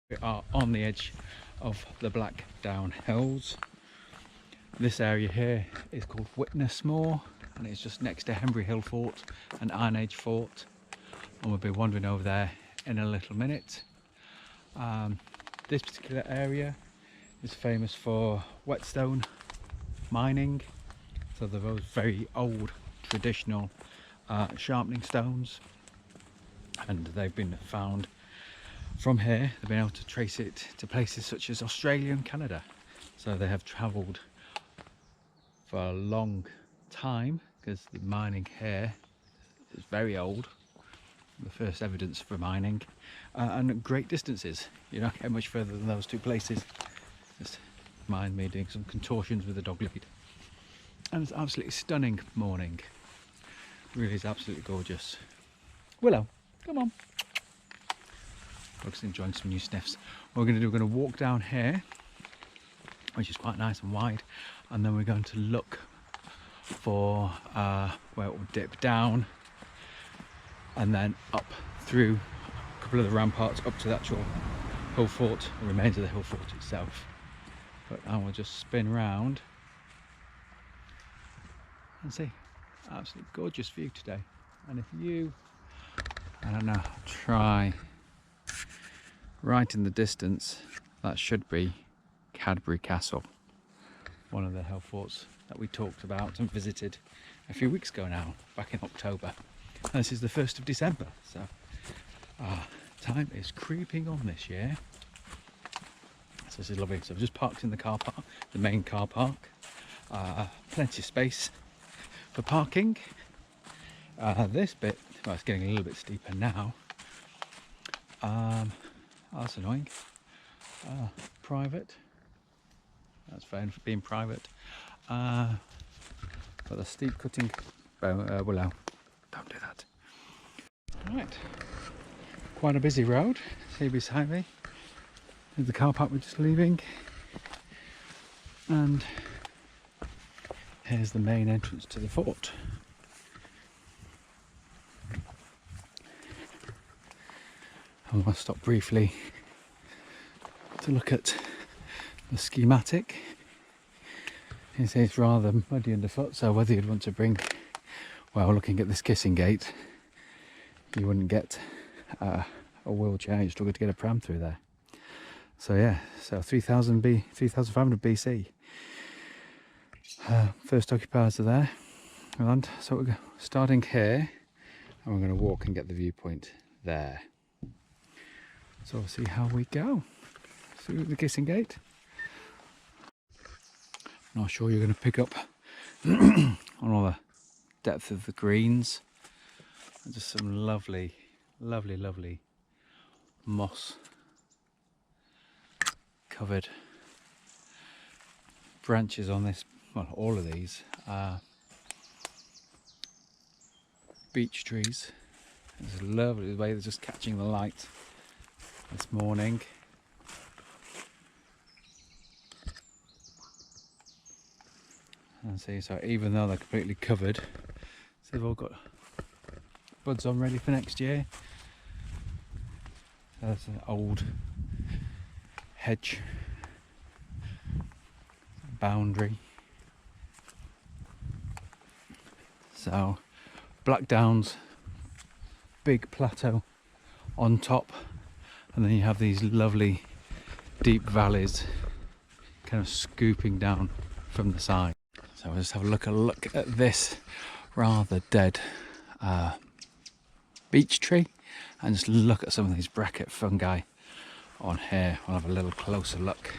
We are on the edge of the Blackdown Hills. This area here is called Witness Moor, and it's just next to Hembury Hill Fort and Iron Age Fort, and we'll be wandering over there in a little minute. This particular area is famous for whetstone mining, so they're those very old traditional sharpening stones, and they've been found from here. They've been able to trace it to places such as Australia and Canada, so they have travelled for a long time because the mining here is very old, the first evidence for mining, and great distances. You don't get much further than those two places. Just mind me doing some contortions with the dog lead. And it's absolutely stunning morning. It really is absolutely gorgeous. Willow, come on. Dog's enjoying some new sniffs. What we're going to do, we're going to walk down here, which is quite nice and wide, and then we're going to look for where it will dip down and then up through a couple of the ramparts up to the actual hill fort, the remains of the hill fort itself. But I will just spin round and see. Absolutely gorgeous view today. And if you, I don't know, try right in the distance, that should be Cadbury Castle, one of the hill forts that we talked about and visited a few weeks ago now, back in October. And this is the 1st of December, so time is creeping on this year. So this is lovely. So I've just parked in the car park, the main car park. Plenty of space for parking. This bit, well, it's getting a little bit steeper now. That's annoying. Private. That's fine for being private. But the steep cutting willow. Don't do that. Right. Quite a busy road. See beside me. There's the car park we're just leaving. And here's the main entrance to the fort. I want to stop briefly to look at the schematic. It's rather muddy underfoot, so whether you'd want to bring, well, looking at this kissing gate, you wouldn't get a wheelchair, you'd struggle to get a pram through there. So yeah, so 3500 BC. First occupiers are there. And so we're starting here, and we're going to walk and get the viewpoint there. So we'll see how we go through the kissing gate. Not sure you're going to pick up on all the depth of the greens. And just some lovely, lovely, lovely moss covered branches on this. Well, all of these are beech trees. It's lovely the way they're just catching the light this morning. And see, so even though they're completely covered, so they've all got buds on ready for next year. There's an old hedge boundary. So Blackdown's big plateau on top, and then you have these lovely deep valleys kind of scooping down from the side. So we'll just have a look at this rather dead beech tree, and just look at some of these bracket fungi on here. We'll have a little closer look.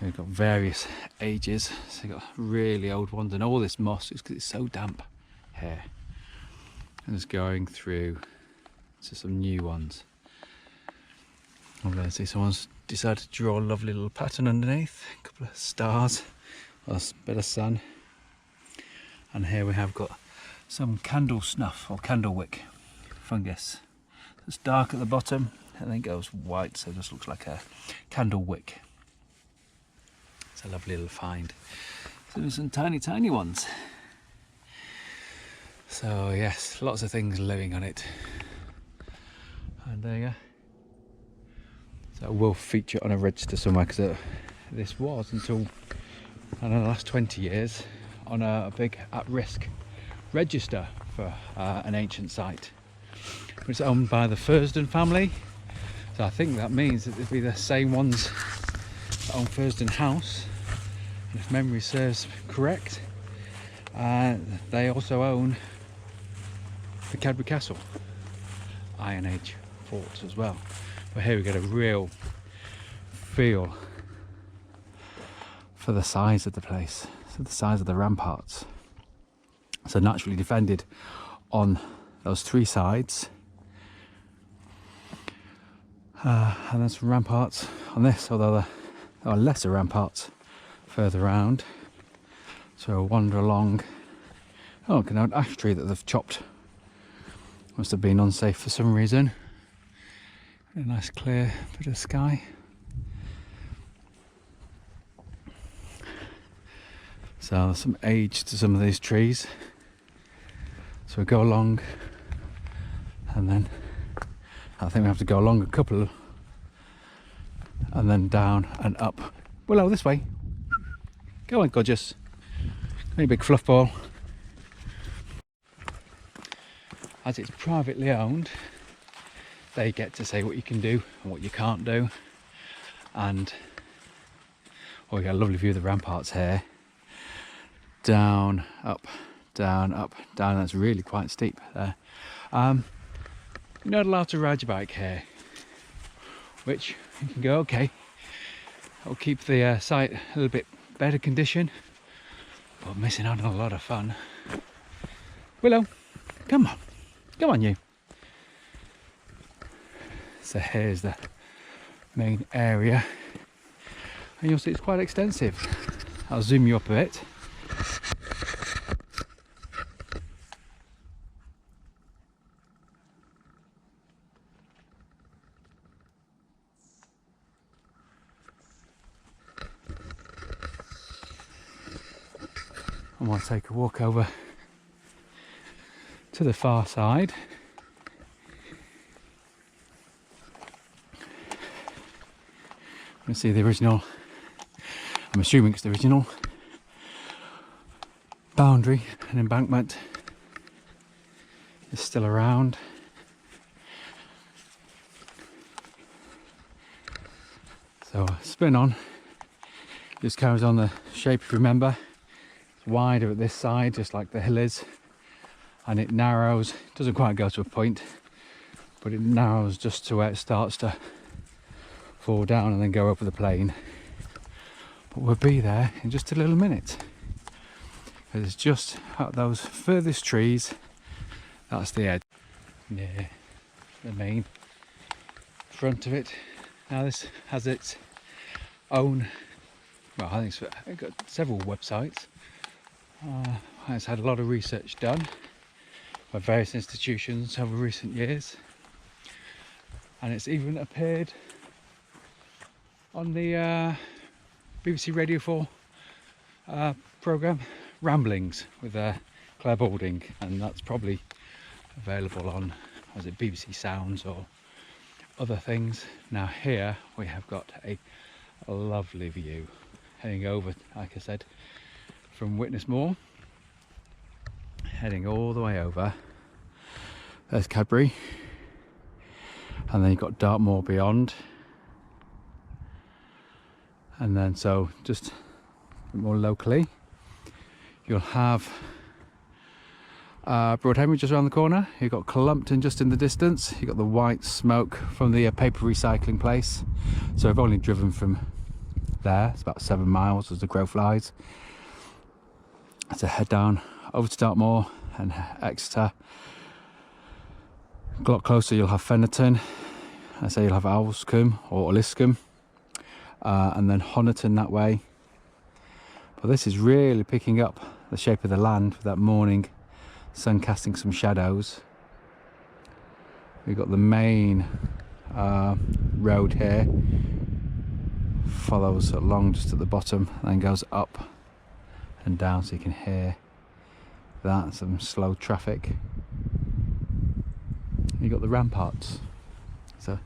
We've got various ages, so you've got really old ones, and all this moss is because it's so damp here. And just going through to some new ones. I'm going to see someone's decided to draw a lovely little pattern underneath, a couple of stars, a bit of sun. And here we have got some candle snuff or candle wick fungus. It's dark at the bottom and then goes white, so it just looks like a candle wick. It's a lovely little find. So there's some tiny, tiny ones. So yes, lots of things living on it. And there you go. So it will feature on a register somewhere, because this was, until I don't know, the last 20 years, on a big at-risk register for an ancient site. It's owned by the Thurston family, so I think that means that it'll be the same ones that own Thurston House, and if memory serves correct, they also own the Cadbury Castle Iron Age fort as well. But here we get a real feel for the size of the place, so the size of the ramparts. So naturally defended on those three sides, and then some ramparts on this, although there are lesser ramparts further around. So we'll wander along. Oh, look, an ash tree that they've chopped. Must have been unsafe for some reason. A nice clear bit of sky. So there's some age to some of these trees. So we go along, and then I think we have to go along a couple, and then down and up. Willow, this way. Go on, gorgeous. Come here, big fluff ball. As it's privately owned, they get to say what you can do and what you can't do. And we got a lovely view of the ramparts here. Down, up, down, up, down. That's really quite steep there. You're not allowed to ride your bike here, which you can go, okay, it'll keep the site a little bit better condition, but missing out on a lot of fun. Willow, come on. Come on, you. So here's the main area, and you'll see it's quite extensive. I'll zoom you up a bit. And we'll take a walk over to the far side. You can see the original, I'm assuming it's the original boundary and embankment is still around. So spin on, just carries on the shape, if you remember. It's wider at this side, just like the hill is. And it narrows, doesn't quite go to a point, but it narrows just to where it starts to fall down and then go over the plain. But we'll be there in just a little minute. It's just at those furthest trees, that's the edge. Near the main front of it. Now this has its own, well, I think it's got several websites. It's had a lot of research done by various institutions over recent years, and it's even appeared on the BBC Radio 4 programme Ramblings with Claire Balding, and that's probably available on, was it BBC Sounds or other things. Now here we have got a lovely view heading over, like I said, from Witness Moor, heading all the way over. There's Cadbury, and then you've got Dartmoor beyond, and then so just more locally you'll have Broadhembury just around the corner. You've got Clumpton just in the distance. You've got the white smoke from the paper recycling place. So I've only driven from there, it's about 7 miles as the crow flies. So head down over to Dartmoor and Exeter. A lot closer you'll have Fennerton. I say you'll have Owlscombe or Liscombe, and then Honiton that way. But this is really picking up the shape of the land with that morning sun casting some shadows. We've got the main road here, follows along just at the bottom and then goes up and down, so you can hear that, some slow traffic. You've got the ramparts. It's a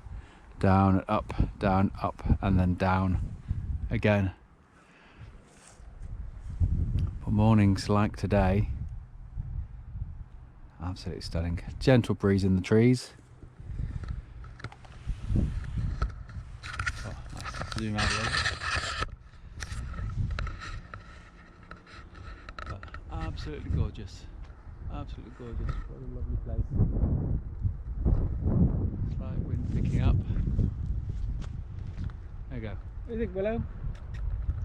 down, up, and then down again. For mornings like today, absolutely stunning. Gentle breeze in the trees. Oh, nice. Zoom out a little. But absolutely gorgeous. Absolutely gorgeous. What a lovely place. Slight wind picking up. There you go. What do you think, Willow?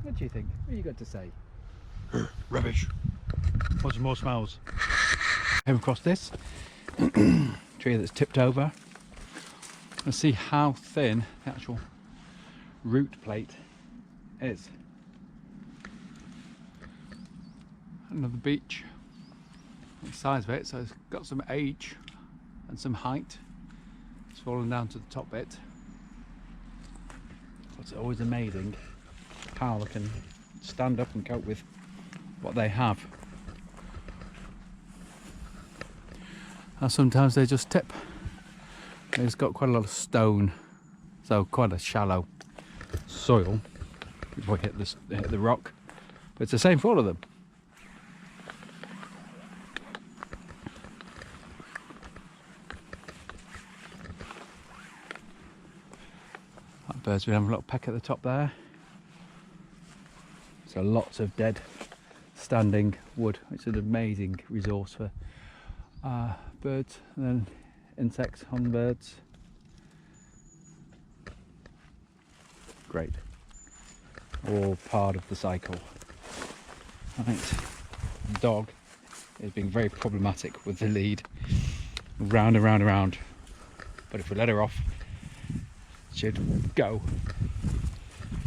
What do you think? What have you got to say? Rubbish. Want some more smells? Came across this tree that's tipped over and see how thin the actual root plate is. Another beech, the size of it, so it's got some age and some height. It's fallen down to the top bit. It's always amazing how they can stand up and cope with what they have. And sometimes they just tip. It's got quite a lot of stone, so quite a shallow soil before you hit the rock. But it's the same for all of them. That bird's been having a little peck at the top there. So lots of dead standing wood. It's an amazing resource for birds and then insects, hummingbirds. Great. All part of the cycle. Right. The dog is being very problematic with the lead. Round and round and round. But if we let her off, she'd go.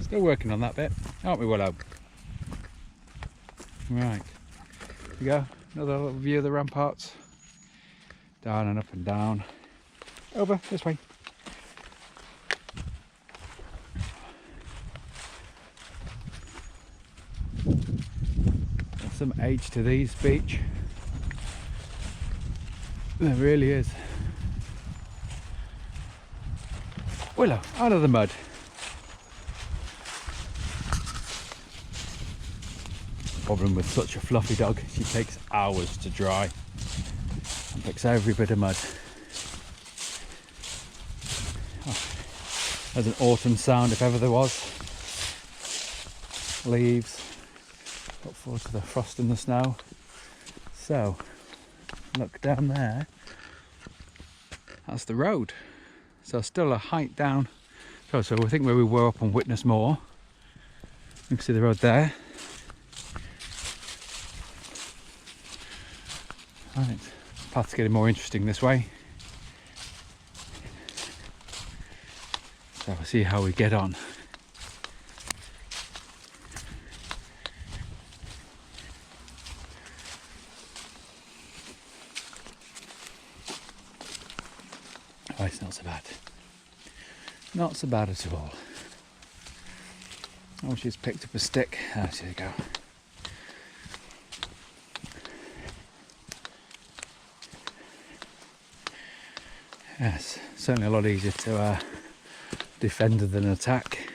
Still working on that bit, aren't we, Willow? Right. Here we go. Another little view of the ramparts. Down and up and down. Over this way. There's some age to these beech. There really is. Willow, out of the mud. Problem with such a fluffy dog, she takes hours to dry and picks every bit of mud. Oh, there's an autumn sound if ever there was. Leaves. Look forward to the frost and the snow. So, look down there. That's the road. So still a height down. So we think where we were up on Witness Moor. You can see the road there. Right, path's getting more interesting this way. So we'll see how we get on. Oh, it's not so bad. Not so bad at all. Oh, she's picked up a stick. Ah, there you go. Yes, certainly a lot easier to defend than attack.